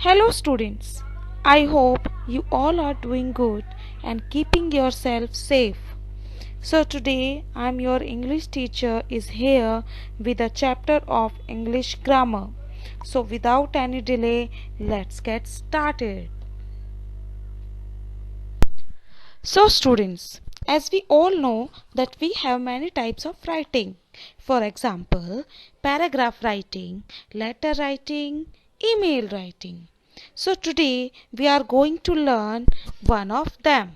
Hello students, I hope you all are doing good and keeping yourself safe. So today I'm your English teacher is here with a chapter of English grammar. So without any delay, let's get started. So students, as we all know that we have many types of writing. For example, paragraph writing, letter writing, email writing. So today we are going to learn one of them.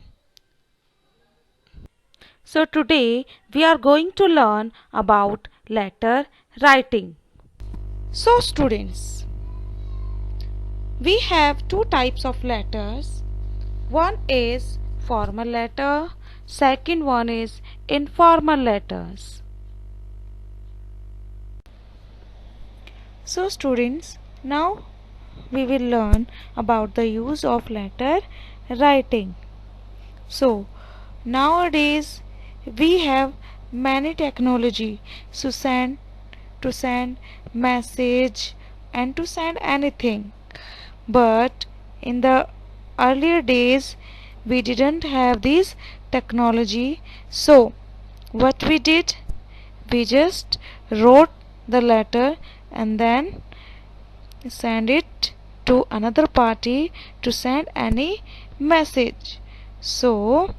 So today we are going to learn about letter writing. So students, we have two types of letters. One is formal letter, second one is informal letters. So students, now we will learn about the use of letter writing. So nowadays we have many technology to send message and to send anything. But in the earlier days we didn't have this technology. So what we did, we just wrote the letter and then send it to another party to send any message. So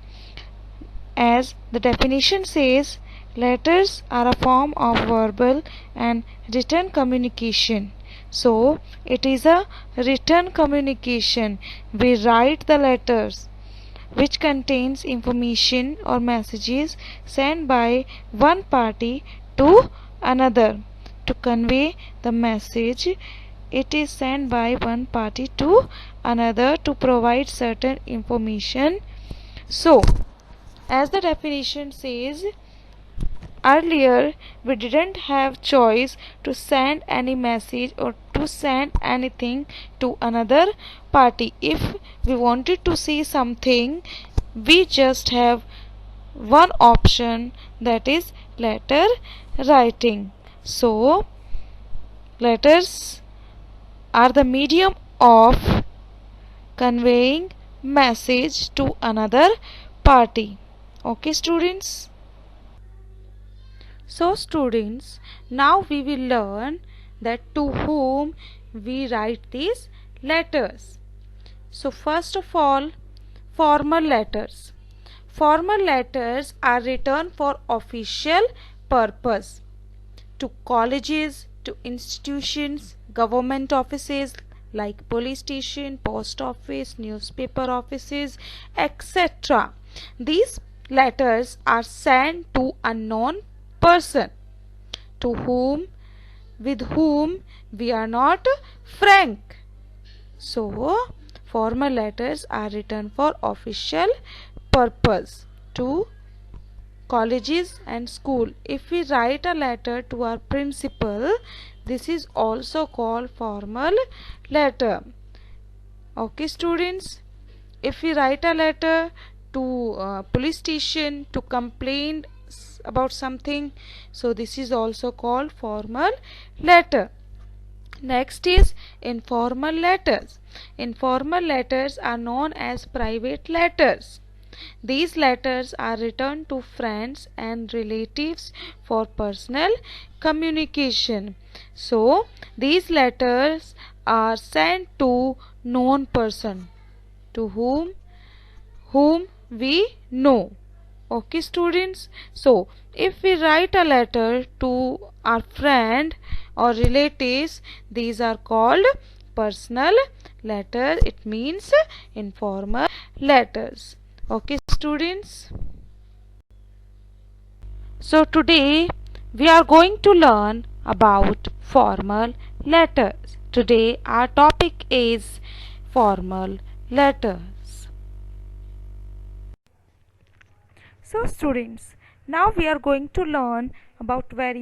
as the definition says, letters are a form of verbal and written communication. So it is a written communication. We write the letters which contains information or messages sent by one party to another. To convey the message, it is sent by one party to another to provide certain information. So as the definition says, earlier we didn't have choice to send any message or to send anything to another party. If we wanted to see something, we just have one option, that is letter writing. So letters are the medium of conveying message to another party. Okay students? So students, now we will learn that to whom we write these letters. So first of all, formal letters. Formal letters are written for official purpose to colleges, to institutions, government offices like police station, post office, newspaper offices, etc. These letters are sent to a known person to whom with whom we are not frank. So formal letters are written for official purpose to colleges and school. If we write a letter to our principal, this is also called formal letter. Okay students, if we write a letter to police station to complain about something, so this is also called formal letter. Next is informal letters. Informal letters are known as private letters. These letters are written to friends and relatives for personal communication. So these letters are sent to known person to whom we know. Okay students, so if we write a letter to our friend or relatives, these are called personal letters. It means informal letters. Okay students, so today we are going to learn about formal letters. Today our topic is formal letters. So students, now we are going to learn about very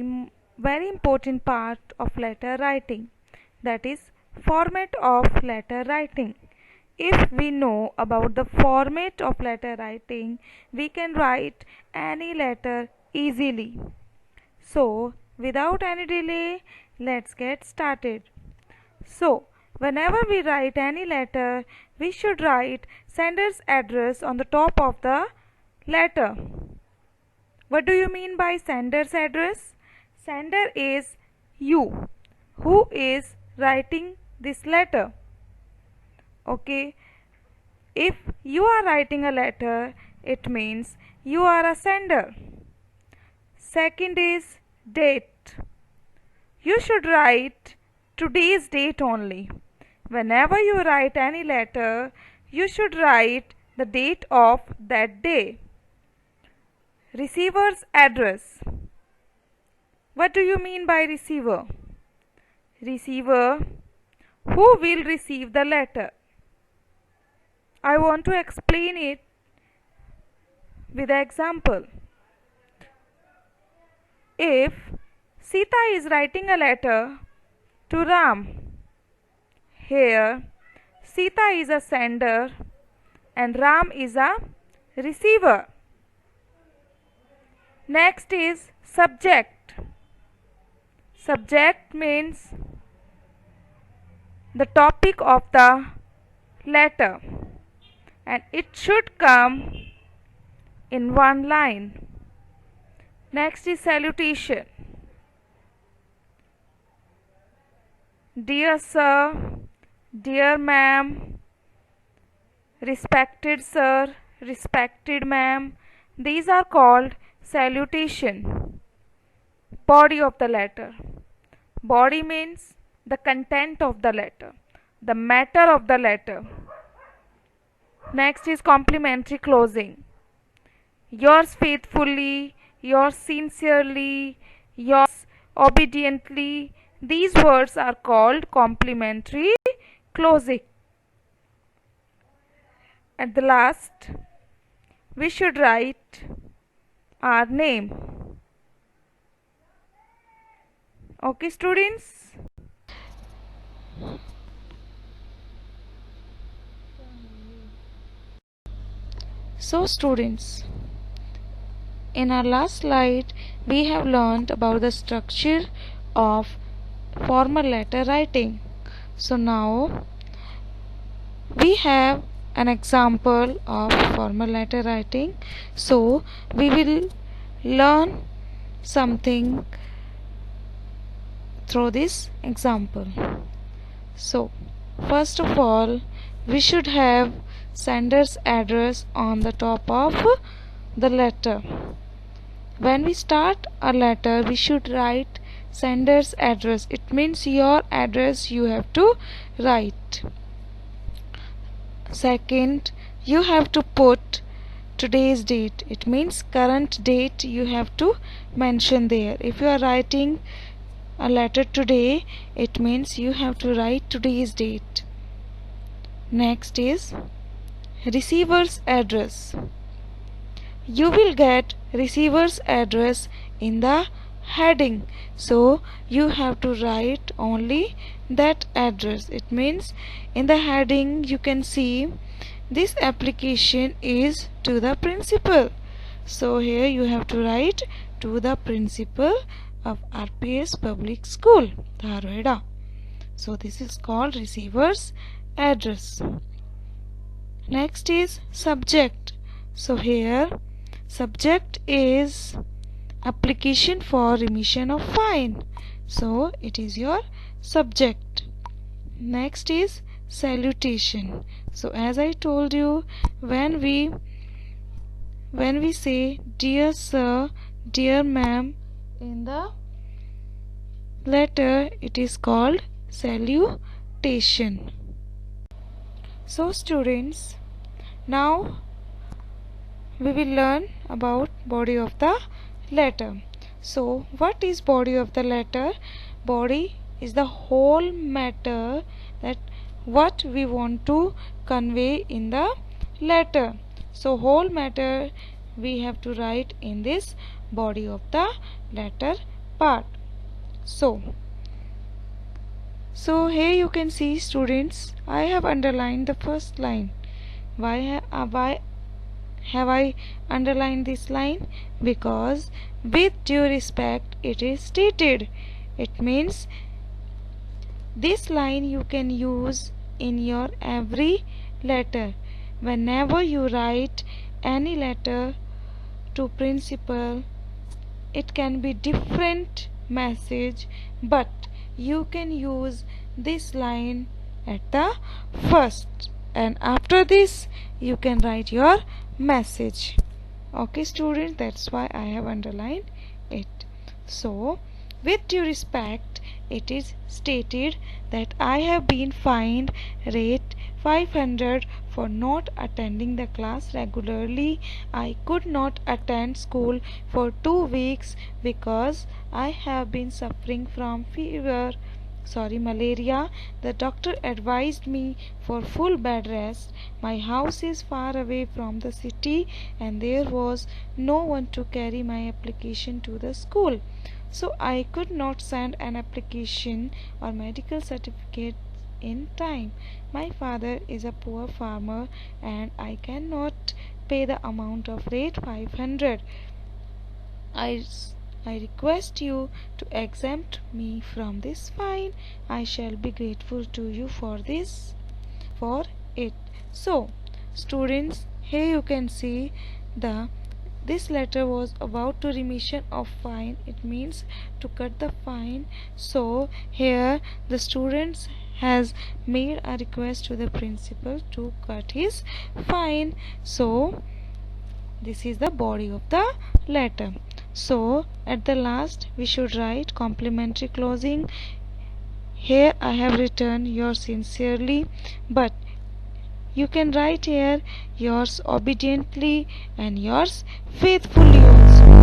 important part of letter writing, that is format of letter writing. If we know about the format of letter writing, we can write any letter easily. So without any delay, let's get started. So Whenever we write any letter, we should write sender's address on the top of the letter. What do you mean by sender's address? Sender is you who is writing this letter. Okay. If you are writing a letter, it means you are a sender. Second is date. You should write today's date only. Whenever you write any letter, you should write the date of that day. Receiver's address. What do you mean by receiver? Receiver, who will receive the letter? I want to explain it with an example. If Sita is writing a letter to Ram, here Sita is a sender and Ram is a receiver. Next is subject. Subject means the topic of the letter, and it should come in one line. Next is salutation. Dear sir, dear ma'am, respected sir, respected ma'am, these are called salutation. Body of the letter. Body means the content of the letter, the matter of the letter. Next is complimentary closing. Yours faithfully, yours sincerely, yours obediently. These words are called complimentary closing. At the last, we should write our name. Okay, students? So, students, in our last slide, we have learned about the structure of formal letter writing. So, now we have an example of formal letter writing. So, we will learn something through this example. So, first of all, we should have sender's address on the top of the letter. When we start a letter, we should write sender's address. It means your address you have to write. Second, you have to put today's date. It means current date you have to mention there. If you are writing a letter today, it means you have to write today's date. Next is receiver's address. You will get receiver's address in the heading, so you have to write only that address. It means in the heading you can see this application is to the principal, so here you have to write to the principal of RPS Public School, Dharwada. So this is called receiver's address. Next is subject. So here subject is application for remission of fine, so it is your subject. Next is salutation. So as I told you, when we say dear sir, dear ma'am in the letter, it is called salutation. So students, now we will learn about body of the letter. So what is body of the letter? Body is the whole matter, that what we want to convey in the letter. So whole matter we have to write in this body of the letter part. So here you can see, students, I have underlined the first line. Why have I underlined this line? Because with due respect it is stated. It means This line you can use in your every letter. Whenever you write any letter to principal, it can be different message, but you can use this line at the first, and after this you can write your message. Okay students, that's why I have underlined it. So with due respect, it is stated that I have been fined rate 500 for not attending the class regularly. I could not attend school for 2 weeks because I have been suffering from malaria. The doctor advised me for full bed rest. My house is far away from the city and there was no one to carry my application to the school. So I could not send an application or medical certificate in time. My father is a poor farmer and I cannot pay the amount of rate 500. I request you to exempt me from this fine. I shall be grateful to you for it. So students, here you can see this letter was about to remission of fine. It means to cut the fine. So here the students has made a request to the principal to cut his fine. So this is the body of the letter. So at the last we should write complimentary closing. Here I have written yours sincerely, but you can write here yours obediently and yours faithfully also.